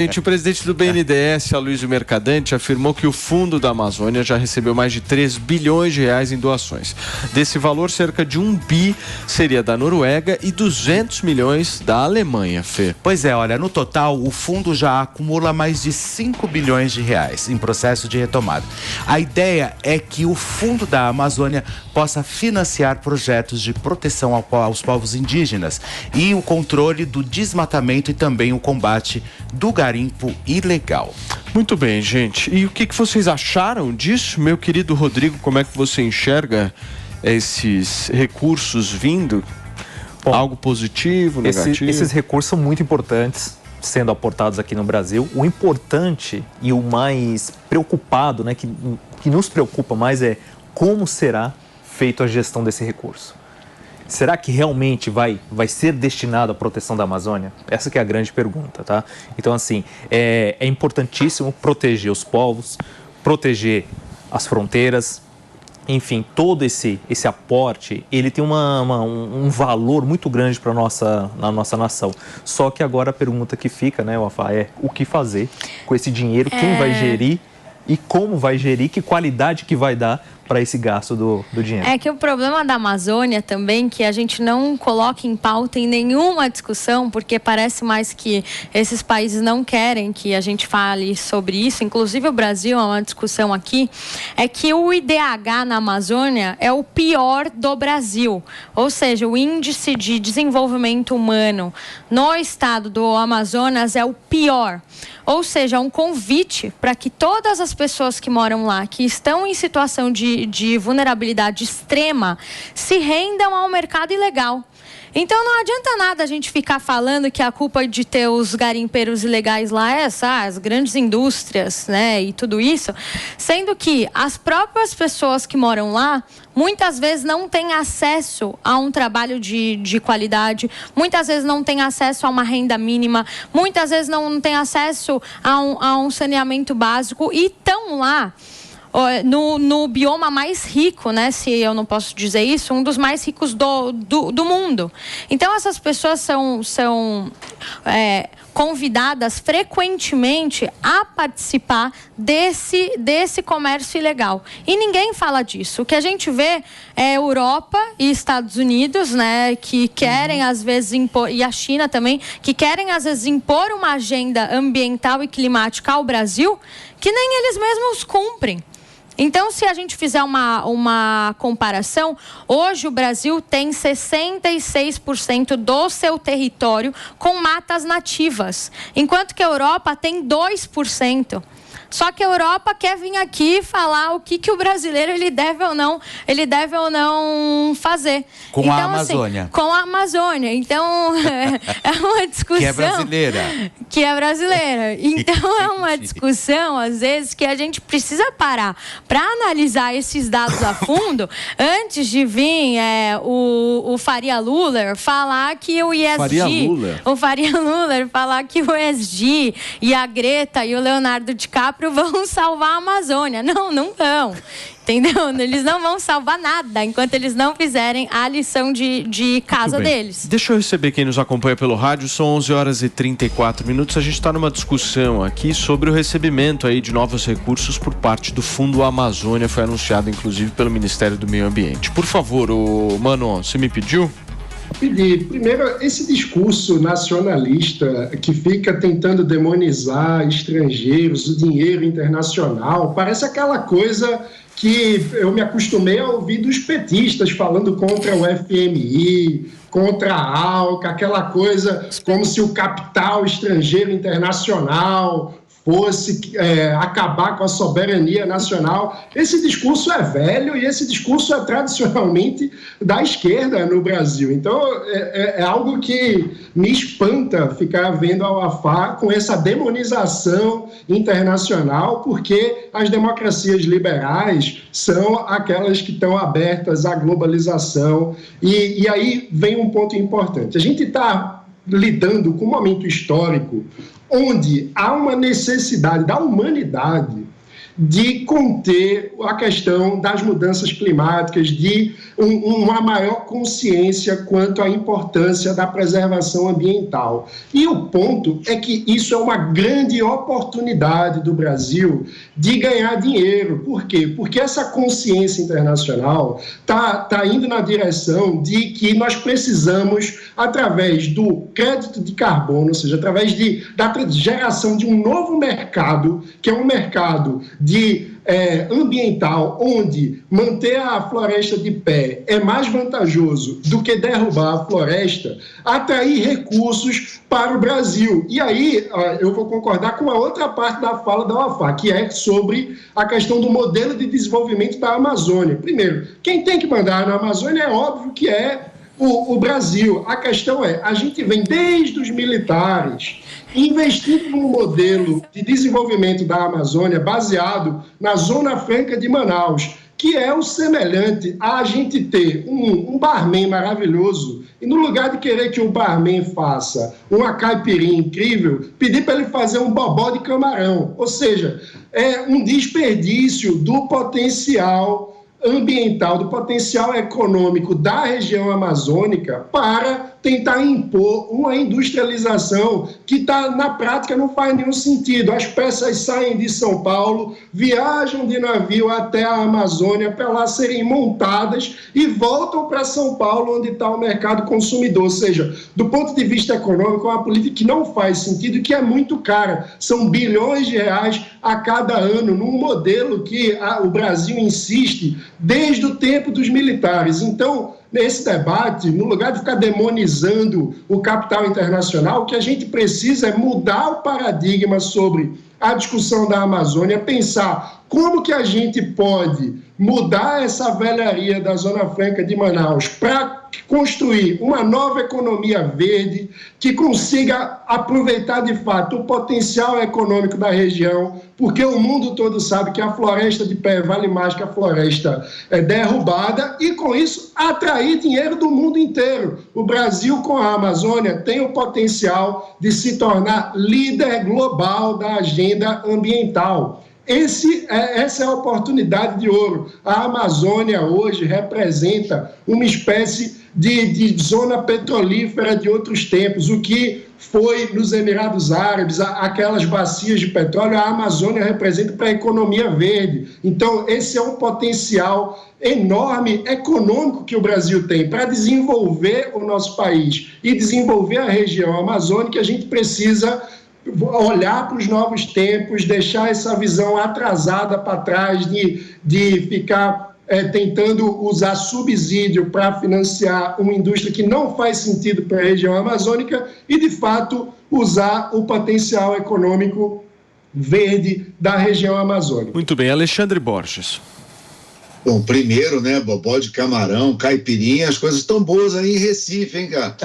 O presidente do BNDES, Aloysio Mercadante, afirmou que o Fundo da Amazônia já recebeu mais de 3 bilhões de reais em doações. Desse valor, cerca de 1 bi seria da Noruega e 200 milhões da Alemanha, Fê. Pois é, olha, no total, o fundo já acumula mais de 5 bilhões de reais em processo de retomada. A ideia é que o Fundo da Amazônia possa financiar projetos de proteção aos povos indígenas e o controle do desmatamento e também o combate do garimpo ilegal. Muito bem, gente. E o que vocês acharam disso? Meu querido Rodrigo, como é que você enxerga esses recursos vindo? Bom, algo positivo, negativo? Esses recursos são muito importantes sendo aportados aqui no Brasil. O importante e o mais preocupado, né, que nos preocupa mais é como será feita a gestão desse recurso. Será que realmente vai ser destinado à proteção da Amazônia? Essa que é a grande pergunta, tá? Então, assim, é importantíssimo proteger os povos, proteger as fronteiras, enfim, todo esse aporte, ele tem um valor muito grande para a nossa nação. Só que agora a pergunta que fica, né, Wafá, é o que fazer com esse dinheiro, quem vai gerir e como vai gerir, que qualidade que vai dar para esse gasto do dinheiro. É que o problema da Amazônia também, que a gente não coloca em pauta em nenhuma discussão, porque parece mais que esses países não querem que a gente fale sobre isso, inclusive o Brasil, é uma discussão aqui, é que o IDH na Amazônia é o pior do Brasil, ou seja, o índice de desenvolvimento humano no estado do Amazonas é o pior. Ou seja, um convite para que todas as pessoas que moram lá, que estão em situação de vulnerabilidade extrema, se rendam ao mercado ilegal. Então não adianta nada a gente ficar falando que a culpa de ter os garimpeiros ilegais lá é as grandes indústrias, né, e tudo isso, sendo que as próprias pessoas que moram lá muitas vezes não têm acesso a um trabalho de qualidade, muitas vezes não têm acesso a uma renda mínima, muitas vezes não têm acesso a um saneamento básico e estão lá no bioma mais rico, né, se eu não posso dizer isso, um dos mais ricos do mundo. Então essas pessoas são convidadas frequentemente a participar desse comércio ilegal. E ninguém fala disso. O que a gente vê é Europa e Estados Unidos, né, que querem às vezes impor, e a China também, que querem às vezes impor uma agenda ambiental e climática ao Brasil, que nem eles mesmos cumprem. Então, se a gente fizer uma comparação, hoje o Brasil tem 66% do seu território com matas nativas, enquanto que a Europa tem 2%. Só que a Europa quer vir aqui falar o que o brasileiro ele deve ou não fazer. Com então, a Amazônia. Assim, com a Amazônia. Então, é uma discussão... Que é brasileira. Então, é uma discussão, às vezes, que a gente precisa parar para analisar esses dados a fundo antes de vir o Faria Luller falar que o ESG... O Faria Luller falar que o ESG e a Greta e o Leonardo DiCaprio vão salvar a Amazônia. Não vão. Entendeu? Eles não vão salvar nada enquanto eles não fizerem a lição de casa deles. Deixa eu receber quem nos acompanha pelo rádio. São 11 horas e 34 minutos. A gente está numa discussão aqui sobre o recebimento aí de novos recursos por parte do Fundo Amazônia. Foi anunciado, inclusive, pelo Ministério do Meio Ambiente. Por favor, Mano, você me pediu? Pedir. Primeiro, esse discurso nacionalista que fica tentando demonizar estrangeiros, o dinheiro internacional, parece aquela coisa que eu me acostumei a ouvir dos petistas falando contra o FMI, contra a ALCA, aquela coisa como se o capital estrangeiro internacional fosse acabar com a soberania nacional. Esse discurso é velho e esse discurso é tradicionalmente da esquerda no Brasil. Então, é algo que me espanta ficar vendo a Wafá com essa demonização internacional, porque as democracias liberais são aquelas que estão abertas à globalização. E aí vem um ponto importante. A gente está lidando com um momento histórico onde há uma necessidade da humanidade de conter a questão das mudanças climáticas, de uma maior consciência quanto à importância da preservação ambiental. E o ponto é que isso é uma grande oportunidade do Brasil de ganhar dinheiro. Por quê? Porque essa consciência internacional está indo na direção de que nós precisamos, através do crédito de carbono, ou seja, através da geração de um novo mercado, que é um mercado ambiental, onde manter a floresta de pé é mais vantajoso do que derrubar a floresta, atrair recursos para o Brasil. E aí eu vou concordar com a outra parte da fala da UAFA, que é sobre a questão do modelo de desenvolvimento da Amazônia. Primeiro, quem tem que mandar na Amazônia é óbvio que é o Brasil. A questão é, a gente vem desde os militares investindo num modelo de desenvolvimento da Amazônia baseado na Zona Franca de Manaus, que é o semelhante a gente ter um barman maravilhoso e no lugar de querer que o barman faça uma caipirinha incrível, pedir para ele fazer um bobó de camarão. Ou seja, é um desperdício do potencial ambiental, do potencial econômico da região amazônica para tentar impor uma industrialização que na prática não faz nenhum sentido. As peças saem de São Paulo, viajam de navio até a Amazônia para lá serem montadas e voltam para São Paulo, onde está o mercado consumidor. Ou seja, do ponto de vista econômico, é uma política que não faz sentido e que é muito cara. São bilhões de reais a cada ano, num modelo que o Brasil insiste desde o tempo dos militares. Então, nesse debate, no lugar de ficar demonizando o capital internacional, o que a gente precisa é mudar o paradigma sobre a discussão da Amazônia, pensar como que a gente pode mudar essa velharia da Zona Franca de Manaus para construir uma nova economia verde que consiga aproveitar de fato o potencial econômico da região, porque o mundo todo sabe que a floresta de pé vale mais que a floresta derrubada e, com isso, atrair dinheiro do mundo inteiro. O Brasil, com a Amazônia, tem o potencial de se tornar líder global da agenda ambiental. Essa é a oportunidade de ouro. A Amazônia hoje representa uma espécie de zona petrolífera de outros tempos. O que foi nos Emirados Árabes, aquelas bacias de petróleo, a Amazônia representa para a economia verde. Então, esse é um potencial enorme econômico que o Brasil tem para desenvolver o nosso país e desenvolver a região amazônica. A gente precisa olhar para os novos tempos, deixar essa visão atrasada para trás de ficar tentando usar subsídio para financiar uma indústria que não faz sentido para a região amazônica e, de fato, usar o potencial econômico verde da região amazônica. Muito bem, Alexandre Borges. Bom, primeiro, né, bobó de camarão, caipirinha, as coisas estão boas aí em Recife, hein, cara?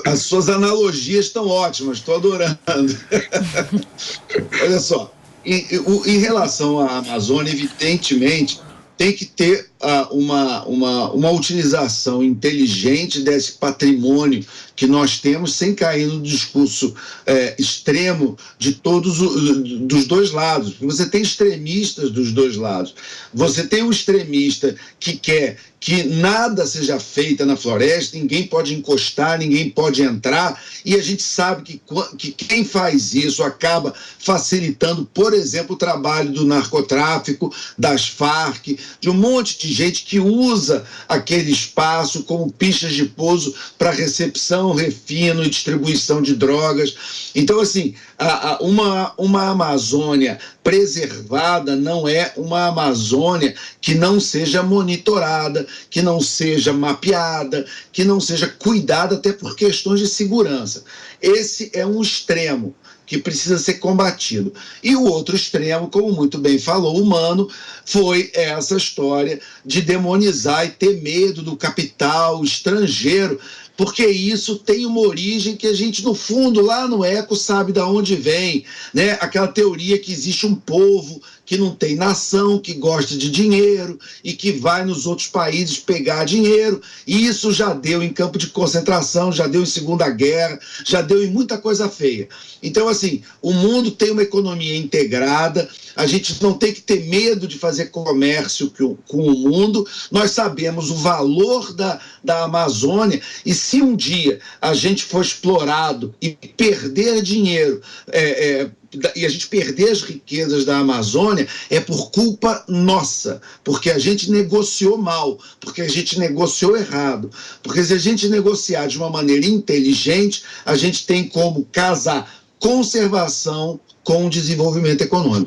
As suas analogias estão ótimas, estou adorando. Olha só, em relação à Amazônia, evidentemente, tem que ter uma utilização inteligente desse patrimônio que nós temos, sem cair no discurso extremo de dos dois lados. Porque você tem extremistas dos dois lados. Você tem um extremista que quer que nada seja feito na floresta, ninguém pode encostar, ninguém pode entrar, e a gente sabe que quem faz isso acaba facilitando, por exemplo, o trabalho do narcotráfico, das Farc, de um monte de gente que usa aquele espaço como pistas de pouso para recepção, refino e distribuição de drogas. Então, assim, uma Amazônia preservada não é uma Amazônia que não seja monitorada, que não seja mapeada, que não seja cuidada até por questões de segurança. Esse é um extremo que precisa ser combatido. E o outro extremo, como muito bem falou o Mano, foi essa história de demonizar e ter medo do capital estrangeiro porque isso tem uma origem que a gente, no fundo, lá no Eco, sabe de onde vem, né? Aquela teoria que existe um povo que não tem nação, que gosta de dinheiro e que vai nos outros países pegar dinheiro. E isso já deu em campo de concentração, já deu em Segunda Guerra, já deu em muita coisa feia. Então, assim, o mundo tem uma economia integrada, a gente não tem que ter medo de fazer comércio com o mundo, nós sabemos o valor da Amazônia, e se um dia a gente for explorado e perder dinheiro, e a gente perder as riquezas da Amazônia, é por culpa nossa, porque a gente negociou mal, porque a gente negociou errado, porque se a gente negociar de uma maneira inteligente, a gente tem como casar conservação com o desenvolvimento econômico.